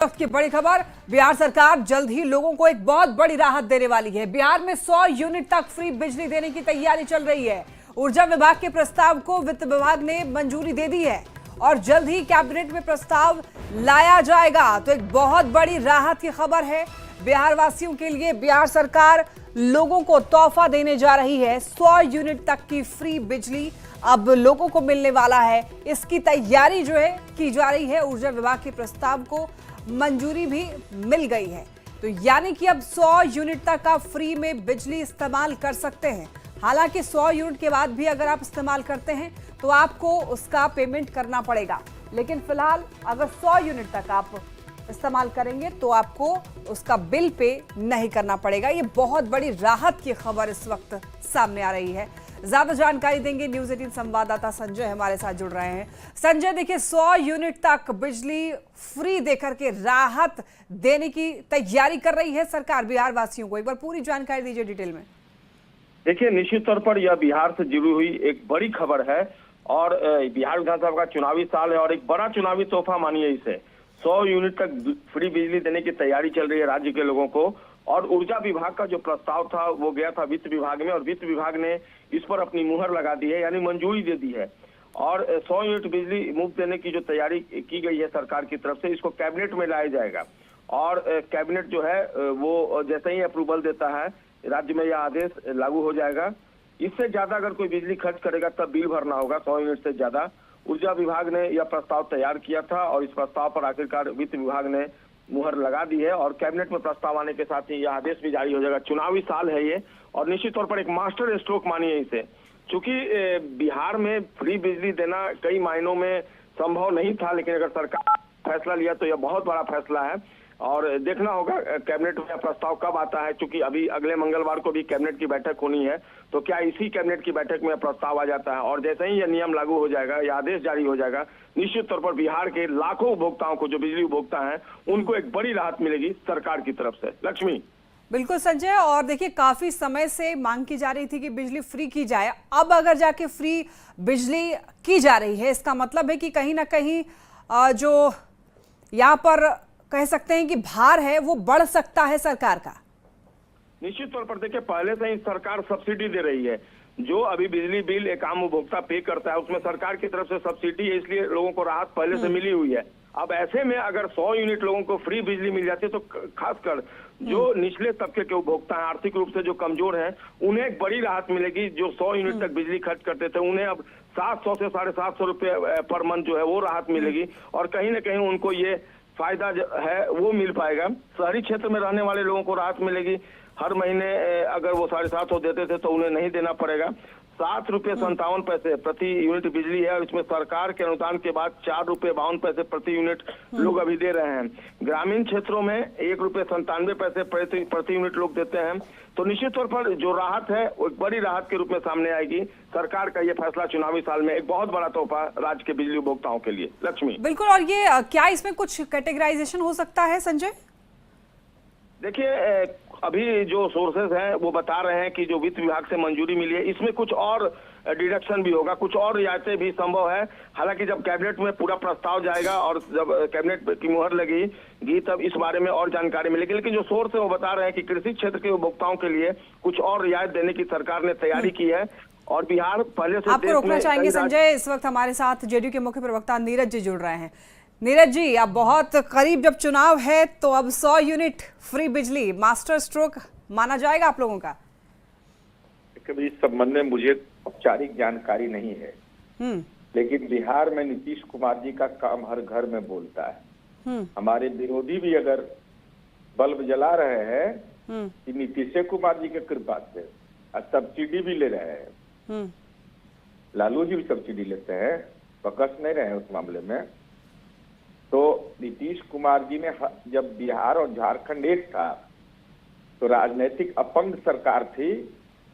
वक्त की बड़ी खबर, बिहार सरकार जल्द ही लोगों को एक बहुत बड़ी राहत देने वाली है। बिहार में 100 यूनिट तक फ्री बिजली देने की तैयारी चल रही है। ऊर्जा विभाग के प्रस्ताव को वित्त विभाग ने मंजूरी दे दी है और जल्द ही कैबिनेट में प्रस्ताव लाया जाएगा। तो एक बहुत बड़ी राहत की खबर है बिहार वासियों के लिए। बिहार सरकार लोगों को तोहफा देने जा रही है। 100 यूनिट तक की फ्री बिजली अब लोगों को मिलने वाला है। इसकी तैयारी जो है की जा रही है। ऊर्जा विभाग के प्रस्ताव को मंजूरी भी मिल गई है। तो यानी कि अब 100 यूनिट तक आप फ्री में बिजली इस्तेमाल कर सकते हैं। हालांकि 100 यूनिट के बाद भी अगर आप इस्तेमाल करते हैं तो आपको उसका पेमेंट करना पड़ेगा, लेकिन फिलहाल अगर 100 यूनिट तक आप इस्तेमाल करेंगे तो आपको उसका बिल पे नहीं करना पड़ेगा। ये बहुत बड़ी राहत की खबर इस वक्त सामने आ रही है। ज्यादा जानकारी देंगे न्यूज़ 18 संवाददाता संजय हमारे साथ जुड़ रहे हैं। संजय, देखिए 100 यूनिट तक बिजली फ्री देकर के राहत देने की तैयारी कर रही है सरकार बिहार वासियों को। एक बार पूरी जानकारी दीजिए डिटेल में। देखिए, निश्चित तौर पर यह बिहार से जुड़ी हुई एक बड़ी खबर है और बिहार विधानसभा का चुनावी साल है और एक बड़ा चुनावी तोहफा मानिए इसे। 100 यूनिट तक फ्री बिजली देने की तैयारी चल रही है राज्य के लोगों को। और ऊर्जा विभाग का जो प्रस्ताव था वो गया था वित्त विभाग में और वित्त विभाग ने इस पर अपनी मुहर लगा दी है, यानी मंजूरी दे दी है। और 100 यूनिट बिजली मुफ्त देने की जो तैयारी की गई है सरकार की तरफ से, इसको कैबिनेट में लाया जाएगा। और कैबिनेट जो है वो जैसे ही अप्रूवल देता है राज्य में यह आदेश लागू हो जाएगा। इससे ज्यादा अगर कोई बिजली खर्च करेगा तब बिल भरना होगा। 100 यूनिट से ज्यादा ऊर्जा विभाग ने यह प्रस्ताव तैयार किया था और इस प्रस्ताव पर आखिरकार वित्त विभाग ने मुहर लगा दी है और कैबिनेट में प्रस्ताव आने के साथ ही यह आदेश भी जारी हो जाएगा। चुनावी साल है ये और निश्चित तौर पर एक मास्टर स्ट्रोक मानिए इसे। चूंकि बिहार में फ्री बिजली देना कई मायनों में संभव नहीं था, लेकिन अगर सरकार फैसला लिया तो यह बहुत बड़ा फैसला है और देखना होगा कैबिनेट में प्रस्ताव कब आता है। चूंकि अभी अगले मंगलवार को भी कैबिनेट की बैठक होनी है, तो क्या इसी कैबिनेट की बैठक में प्रस्ताव आ जाता है और जैसे ही यह नियम लागू हो जाएगा, यह आदेश जारी हो जाएगा, निश्चित तौर पर बिहार के लाखों उपभोक्ताओं को, जो बिजली उपभोक्ता हैं, उनको एक बड़ी राहत मिलेगी सरकार की तरफ से। लक्ष्मी। बिल्कुल संजय, और देखिए काफी समय से मांग की जा रही थी कि बिजली फ्री की जाए। अब अगर जाके फ्री बिजली की जा रही है, इसका मतलब है कि कहीं ना कहीं जो यहाँ पर कह सकते हैं कि भार है वो बढ़ सकता है सरकार का। निश्चित तौर पर देखिए, पहले से ही सरकार सब्सिडी दे रही है। जो अभी बिजली बिल एक आम उपभोक्ता पे करता है उसमें सरकार की तरफ से सब्सिडी है, इसलिए लोगों को राहत पहले से मिली हुई है। अब ऐसे में अगर 100 यूनिट लोगों को फ्री बिजली मिल जाती है तो खासकर जो निचले तबके के उपभोक्ता हैं, आर्थिक रूप से जो कमजोर हैं, उन्हें एक बड़ी राहत मिलेगी। जो 100 यूनिट तक बिजली खर्च करते थे उन्हें अब 700 से 750 रुपये पर मंथ जो है वो राहत मिलेगी और कहीं ना कहीं उनको ये फायदा जो है वो मिल पाएगा। शहरी क्षेत्र में रहने वाले लोगों को राहत मिलेगी। हर महीने अगर वो 750 देते थे तो उन्हें नहीं देना पड़ेगा। 7 रुपये 57 पैसे प्रति यूनिट बिजली है और इसमें सरकार के अनुदान के बाद 4 रुपये 52 पैसे प्रति यूनिट लोग अभी दे रहे हैं। ग्रामीण क्षेत्रों में 1 रुपये 97 पैसे प्रति यूनिट लोग देते हैं। तो निश्चित तौर पर जो राहत है वो एक बड़ी राहत के रूप में सामने आएगी। सरकार का ये फैसला चुनावी साल में एक बहुत बड़ा तोहफा राज्य के बिजली उपभोक्ताओं के लिए। लक्ष्मी। बिल्कुल, और ये क्या इसमें कुछ कैटेगराइजेशन हो सकता है संजय? देखिए, अभी जो सोर्सेज हैं वो बता रहे हैं कि जो वित्त विभाग से मंजूरी मिली है इसमें कुछ और डिडक्शन भी होगा, कुछ और रियायतें भी संभव है। हालांकि जब कैबिनेट में पूरा प्रस्ताव जाएगा और जब कैबिनेट की मुहर लगेगी तब इस बारे में और जानकारी मिलेगी। लेकिन जो सोर्स है वो बता रहे हैं कि कृषि क्षेत्र के उपभोक्ताओं के लिए कुछ और रियायत देने की सरकार ने तैयारी की है और बिहार पहले से आपको रोकना चाहेंगे संजय। इस वक्त हमारे साथ जेडीयू के मुख्य प्रवक्ता नीरज जी जुड़ रहे हैं। नीरज जी, अब बहुत करीब जब चुनाव है तो अब 100 यूनिट फ्री बिजली मास्टर स्ट्रोक माना जाएगा आप लोगों का? कभी इस संबंध में मुझे औपचारिक जानकारी नहीं है, लेकिन बिहार में नीतीश कुमार जी का काम हर घर में बोलता है। हमारे विरोधी भी अगर बल्ब जला रहे हैं कि नीतीश कुमार जी की कृपा से सब्सिडी भी ले रहे हैं। लालू जी भी सब्सिडी लेते हैं, बकस नहीं रहे हैं उस मामले में। तो नीतीश कुमार जी ने जब बिहार और झारखंड एक था तो राजनीतिक अपंग सरकार थी,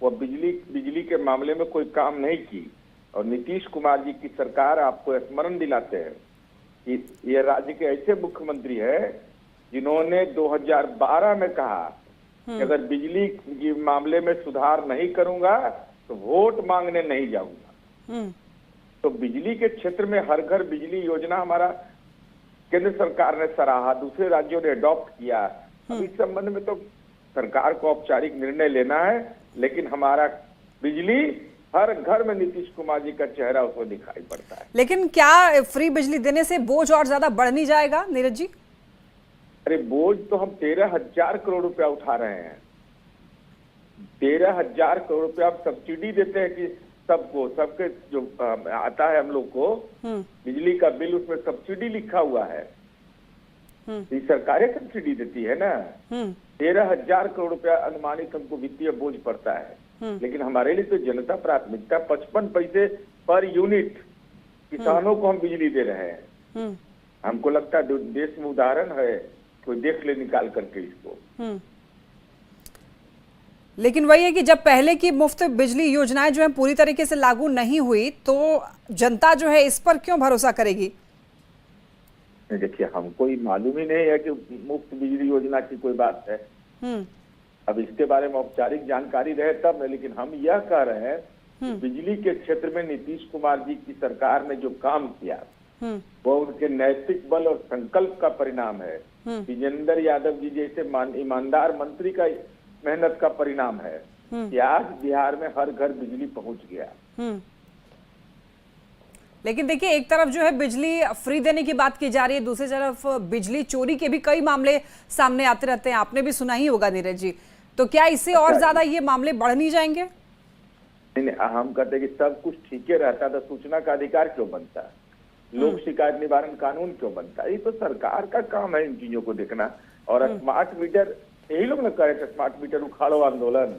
वो बिजली के मामले में कोई काम नहीं की। और नीतीश कुमार जी की सरकार, आपको स्मरण दिलाते हैं कि ये राज्य के ऐसे मुख्यमंत्री है जिन्होंने 2012 में कहा कि अगर बिजली के मामले में सुधार नहीं करूंगा तो वोट मांगने नहीं जाऊंगा। तो बिजली के क्षेत्र में हर घर बिजली योजना हमारा केंद्र सरकार ने सराहा, दूसरे राज्यों ने अडॉप्ट किया। अब इस संबंध में तो सरकार को औपचारिक निर्णय लेना है, लेकिन हमारा बिजली हर घर में नीतीश कुमार जी का चेहरा उसमें दिखाई पड़ता है। लेकिन क्या फ्री बिजली देने से बोझ और ज्यादा बढ़ नहीं जाएगा नीरज जी? अरे बोझ तो हम 13,000 करोड़ रुपया उठा रहे हैं। 13,000 करोड़ रुपया आप सब्सिडी देते हैं कि सबको, सबके जो आता है हम लोग को बिजली का बिल, उसमें सब्सिडी लिखा हुआ है। ये सरकारें सब्सिडी देती है ना। 13,000 करोड़ रुपया अनुमानित हमको वित्तीय बोझ पड़ता है। लेकिन हमारे लिए तो जनता प्राथमिकता, 55 पैसे पर यूनिट किसानों को हम बिजली दे रहे हैं। हमको लगता है देश में उदाहरण है, कोई देख ले निकाल करके इसको। लेकिन वही है कि जब पहले की मुफ्त बिजली योजनाएं जो है पूरी तरीके से लागू नहीं हुई, तो जनता जो है इस पर क्यों भरोसा करेगी? देखिए, हमको ये मालूम ही नहीं है कि मुफ्त बिजली योजना की कोई बात है। अब इसके बारे में औपचारिक जानकारी रहे तब न, लेकिन हम यह कह रहे हैं कि बिजली के क्षेत्र में नीतीश कुमार जी की सरकार ने जो काम किया वो उनके नैतिक बल और संकल्प का परिणाम है। विजेंद्र यादव जी जैसे ईमानदार मंत्री का मेहनत का परिणाम है कि आज बिहार में हर घर बिजली पहुंच गया। लेकिन देखिए, एक तरफ जो है बिजली फ्री देने की बात की जा रही है, दूसरी तरफ बिजली चोरी के भी कई मामले सामने आते रहते हैं, आपने भी सुना ही होगा नीरज जी। तो क्या इससे और ज्यादा ये मामले बढ़ नहीं जाएंगे? नहीं, हम कहते हैं कि सब कुछ ठीक ही रहता तो सूचना का अधिकार क्यों बनता है, लोक शिकायत निवारण कानून क्यों बनता है? ये तो सरकार का काम है इन चीजों को देखना। और स्मार्ट मीटर, यही लोग न कहे थे स्मार्ट मीटर उखाड़ो आंदोलन।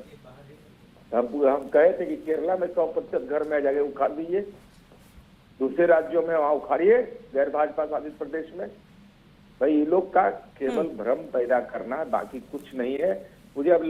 हम कहे थे कि केरला में 100% घर में जाके उखाड़ दीजिए, दूसरे राज्यों में वहां उखाड़िए, गैर भाजपा शासित प्रदेश में। भाई ये लोग का केवल भ्रम पैदा करना, बाकी कुछ नहीं है। मुझे अब